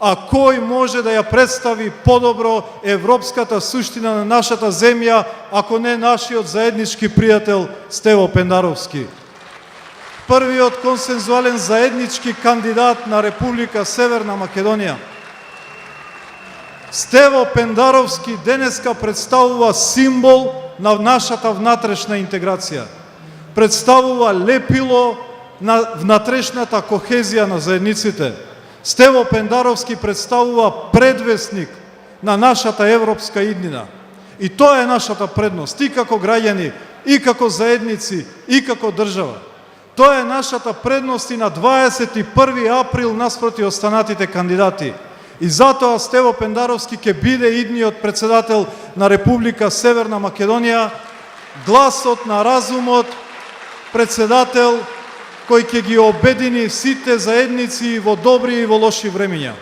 А кој може да ја представи подобро европската суштина на нашата земја, ако не нашиот заеднички пријател Стево Пендаровски? Првиот консензуален заеднички кандидат на Република Северна Македонија. Стево Пендаровски денеска представува символ на нашата внатрешна интеграција. Представува лепило на внатрешната кохезија на заедниците. Стево Пендаровски представува предвестник на нашата европска иднина. И тоа е нашата предност, и како граѓани, и како заедници, и како држава. Тоа е нашата предност и на 21 април наспроти останатите кандидати. И затоа Стево Пендаровски ќе биде идниот председател на Република Северна Македонија, гласот на разумот, председател кој ќе ги обедини сите заедници во добри и во лоши времења.